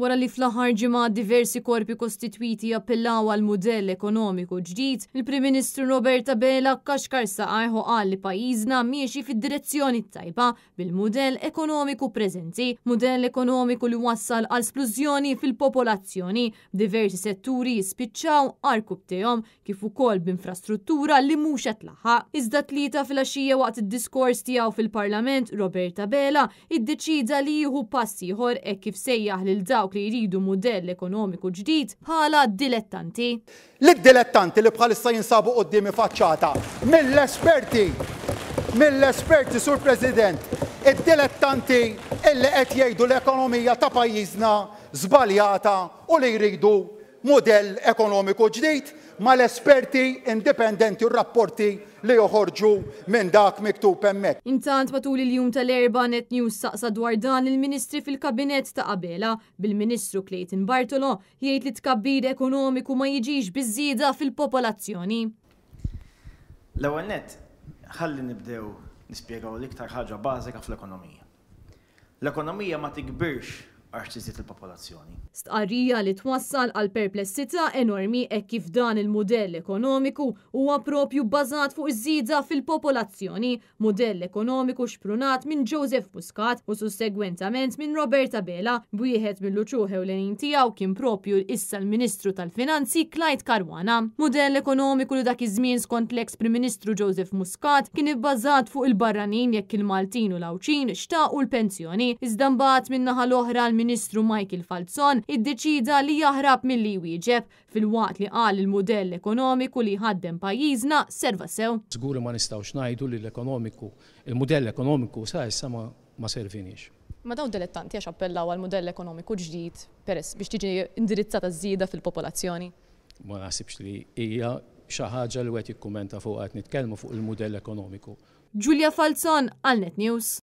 Wara li fl-aħħar ġimgħa diversi korpi kostitwiti appellaw għal mudell ekonomiku ġdid, il-Prim Ministru Roberta Bela kaxkar saqajh u qal li pajjiżna miexi fid-direzzjoni tajba bil-mudell ekonomiku preżenti, mudell ekonomiku li wassal għal splużjoni fil-popolazzjoni, diversi setturi jispiċċaw arkub tiegħhom kif ukoll b'infrastruttura li mhux qed tlaħħaq. Iżda tlieta fil-għaxija waqt id-diskors tiegħu fil-Parlament, Roberta Bela iddeċida li jieħu pass ieħor hekk kif sejjaħ lil dawk li jridu mudell ekonomiku ġdid bħala dilettanti. L-dilettanti li bħalissa jinsabu qudiemi faċċata mill-esperti sur President, id-dilettanti illi qed jgħidu l-ekonomija ta' pajjiżna żbaljata u li jridu mudell ekonomiku ġdid mal-esperti indipendenti u rapporti li joħorġu minn dak miktub hemmhekk. Intant matul il-jum tal-erba' Net News saqsa dwar dan il-Ministri fil-Kabinett ta' qabela bil-Ministru Clayton Bartolo jgħid li tkabbir ekonomiku ma jiġix biżżieda fil-popolazzjoni. L-ewwel nett ħalli nibdew nispjegaw l-iktar ħaġa bażika fl-ekonomija. L-ekonomija ma tikbirx għax tiżdied il-popolazzjoni. Stqarrija li twassal għal perplessità enormi hekk kif dan il-mudell ekonomiku huwa propju bbażat fuq iż-żieda fil-popolazzjoni, mudell ekonomiku xprunat minn Joseph Muscat u sussegwentament minn Roberta Bela, b'wieħed mill-uċuħ ewlenin tiegħu kien propju issa l-Ministru tal-Finanzi Clyde Caruana. Mudell ekonomiku li dak iż-żmien skont l-eks Prim Ministru Joseph Muscat kien ibbażat fuq il-barranin jekk il-Maltin u l-Awċin xtaqu l-pensjoni, iżda mbagħad min-naħa l-oħra l-Ministru Michael Falzon iddeċida li jaħrab milli jwieġeb fil-waqt li qal il-mudell ekonomiku li ħaddem pajjiżna serva sew. Żgur ma nistgħux ngħidu li il-mudell ekonomiku sa issa ma servinix. Ma dawn dilettanti għax appellaw għal mudell ekonomiku ġdid peress biex tiġi indirizzata żieda fil-popolazzjoni. Ma naħsibx li hija xi ħaġa li wieħed jikkumenta fuq qed nitkellmu fuq il-mudell ekonomiku. Giulia Falzon għal Net News.